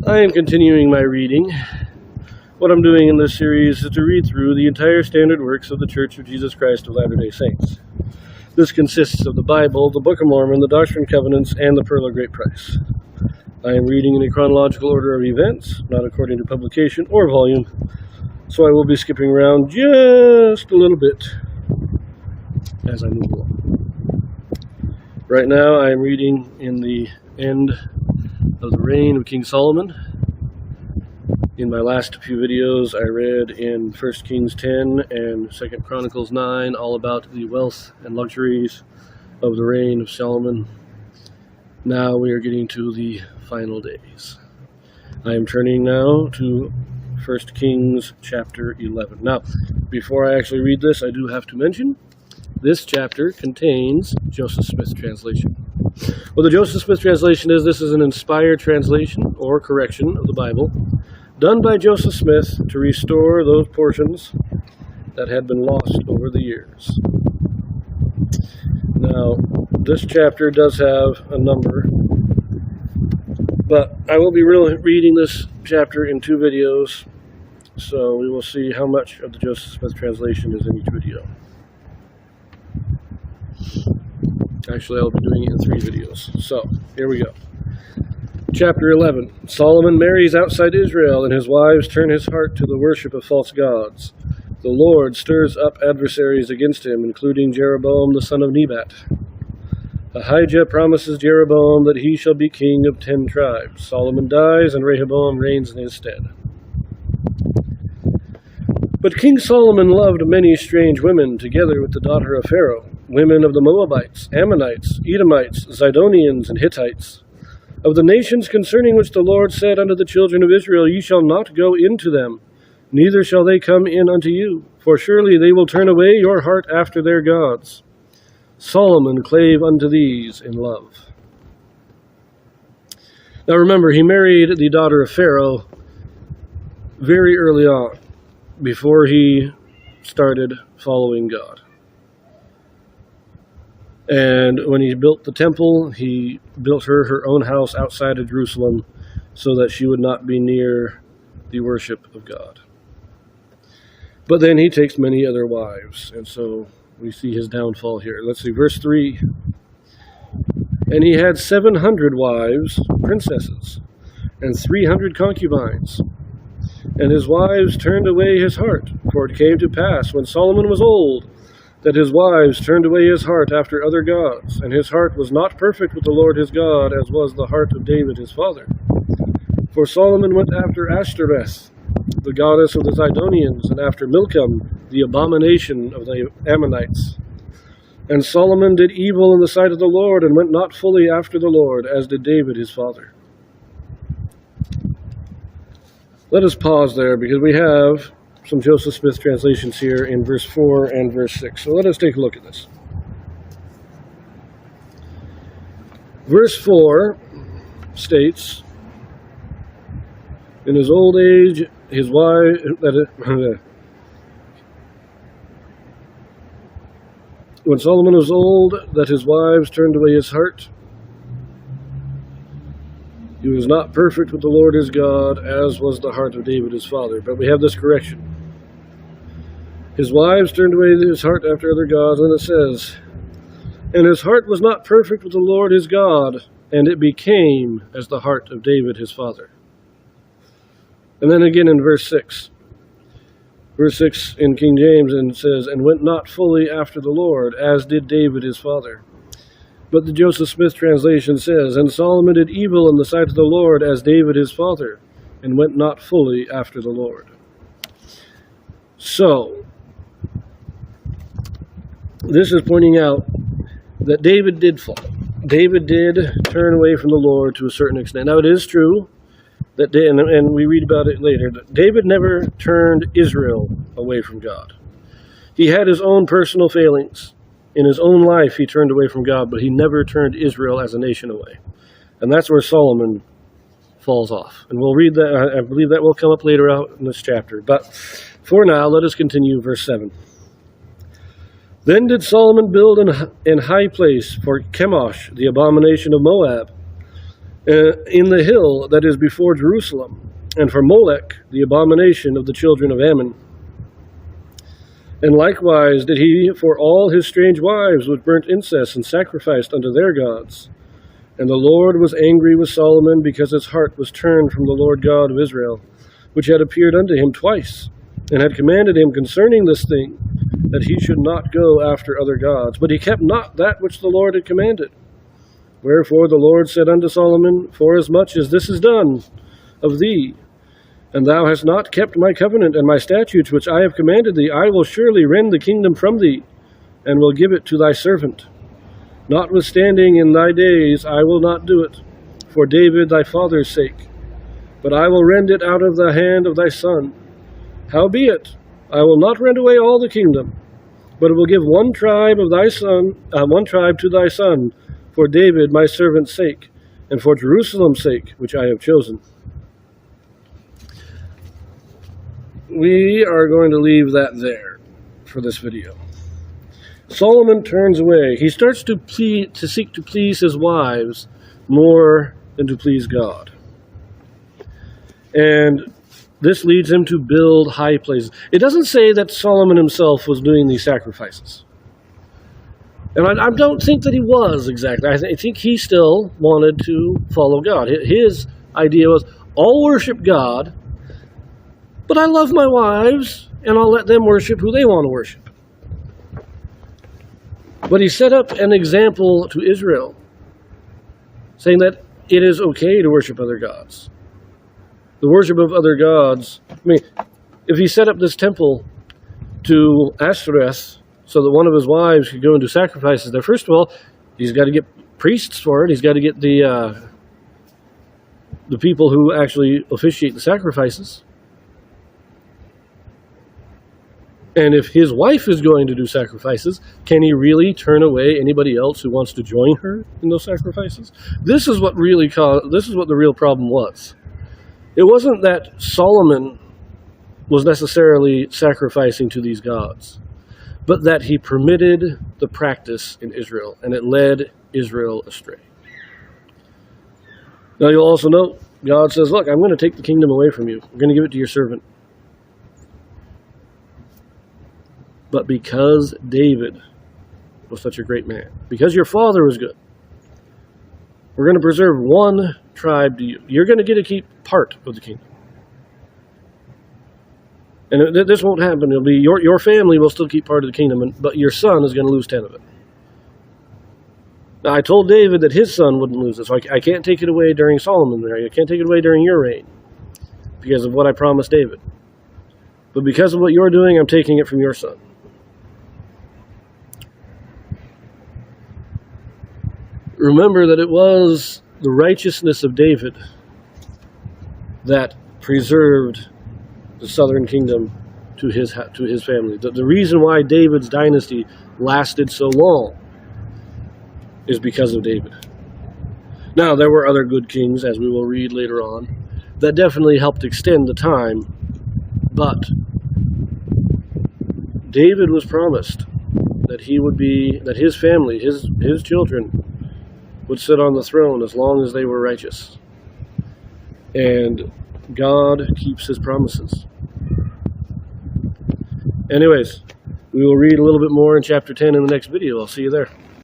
I am continuing my reading. What I'm doing in this series is to read through the entire standard works of the Church of Jesus Christ of Latter-day Saints. This consists of the Bible, the Book of Mormon, the Doctrine and Covenants, and the Pearl of Great Price. I am reading in a chronological order of events, not according to publication or volume, so I will be skipping around just a little bit as I move along. Right now I am reading in the end of the reign of King Solomon. In my last few videos I read in 1 Kings 10 and 2 Chronicles 9 all about the wealth and luxuries of the reign of Solomon. Now we are getting to the final days. I am turning now to 1 Kings chapter 11. Now, before I actually read this, I do have to mention this chapter contains Joseph Smith translation. What the Joseph Smith translation is, this is an inspired translation or correction of the Bible done by Joseph Smith to restore those portions that had been lost over the years. Now, this chapter does have a number, but I will be reading this chapter in two videos, so we will see how much of the Joseph Smith translation is in each video. Actually, I'll be doing it in three videos. So, here we go. Chapter 11. Solomon marries outside Israel, and his wives turn his heart to the worship of false gods. The Lord stirs up adversaries against him, including Jeroboam the son of Nebat. Ahijah promises Jeroboam that he shall be king of 10 tribes. Solomon dies, and Rehoboam reigns in his stead. But King Solomon loved many strange women, together with the daughter of Pharaoh, women of the Moabites, Ammonites, Edomites, Zidonians, and Hittites. Of the nations concerning which the Lord said unto the children of Israel, Ye shall not go into them, neither shall they come in unto you, for surely they will turn away your heart after their gods. Solomon clave unto these in love. Now remember, he married the daughter of Pharaoh very early on, before he started following God. And when he built the temple, he built her own house outside of Jerusalem so that she would not be near the worship of God. But then he takes many other wives, and so we see his downfall here. Let's see, verse 3. And he had 700 wives, princesses, and 300 concubines. And his wives turned away his heart, for it came to pass, when Solomon was old, that his wives turned away his heart after other gods, and his heart was not perfect with the Lord his God, as was the heart of David his father. For Solomon went after Ashtoreth, the goddess of the Zidonians, and after Milcom, the abomination of the Ammonites. And Solomon did evil in the sight of the Lord, and went not fully after the Lord, as did David his father. Let us pause there, because we have some Joseph Smith translations here in verse 4 and verse 6. So let us take a look at this. Verse 4 states, in his old age, his wife, when Solomon was old, that his wives turned away his heart. He was not perfect with the Lord his God, as was the heart of David his father. But we have this correction. His wives turned away his heart after other gods, and it says, and his heart was not perfect with the Lord his God, and it became as the heart of David his father. And then again in verse 6. Verse 6 in King James, and it says, and went not fully after the Lord, as did David his father. But the Joseph Smith translation says, and Solomon did evil in the sight of the Lord, as David his father, and went not fully after the Lord. So, this is pointing out that David did fall. David did turn away from the Lord to a certain extent. Now, it is true that, and we read about it later, that David never turned Israel away from God. He had his own personal failings. In his own life, he turned away from God, but he never turned Israel as a nation away. And that's where Solomon falls off. And we'll read that. I believe that will come up later out in this chapter. But for now, let us continue verse 7. Then did Solomon build an high place for Chemosh, the abomination of Moab, in the hill that is before Jerusalem, and for Molech, the abomination of the children of Ammon. And likewise did he for all his strange wives which burnt incense and sacrificed unto their gods. And the Lord was angry with Solomon, because his heart was turned from the Lord God of Israel, which had appeared unto him twice, and had commanded him concerning this thing, that he should not go after other gods. But he kept not that which the Lord had commanded. Wherefore the Lord said unto Solomon, Forasmuch as this is done of thee, and thou hast not kept my covenant and my statutes which I have commanded thee, I will surely rend the kingdom from thee, and will give it to thy servant. Notwithstanding in thy days I will not do it, for David thy father's sake, but I will rend it out of the hand of thy son. Howbeit, I will not rend away all the kingdom, but will give one tribe of thy son, one tribe to thy son, for David my servant's sake, and for Jerusalem's sake, which I have chosen. We are going to leave that there for this video. Solomon turns away. He starts to seek to please his wives more than to please God. And this leads him to build high places. It doesn't say that Solomon himself was doing these sacrifices. And I don't think that he was exactly. I think he still wanted to follow God. His idea was, I'll worship God, but I love my wives, and I'll let them worship who they want to worship. But he set up an example to Israel, saying that it is okay to worship other gods. The worship of other gods, if he set up this temple to Ashtoreth so that one of his wives could go and do sacrifices there, first of all, he's got to get priests for it. He's got to get the people who actually officiate the sacrifices. And if his wife is going to do sacrifices, can he really turn away anybody else who wants to join her in those sacrifices? This is what the real problem was. It wasn't that Solomon was necessarily sacrificing to these gods, but that he permitted the practice in Israel, and it led Israel astray. Now you'll also note, God says, look, I'm going to take the kingdom away from you. I'm going to give it to your servant. But because David was such a great man, because your father was good, we're going to preserve one tribe to you. You're going to get to keep part of the kingdom. And this won't happen. It'll be your family will still keep part of the kingdom, but your son is going to lose 10 of it. Now, I told David that his son wouldn't lose it, so I can't take it away during Solomon's reign. I can't take it away during your reign because of what I promised David. But because of what you're doing, I'm taking it from your son. Remember that it was the righteousness of David that preserved the southern kingdom to his family. The reason why David's dynasty lasted so long is because of David. Now, there were other good kings, as we will read later on, that definitely helped extend the time, but David was promised that his family, his children, would sit on the throne as long as they were righteous. And God keeps his promises. Anyways, we will read a little bit more in chapter 10 in the next video. I'll see you there.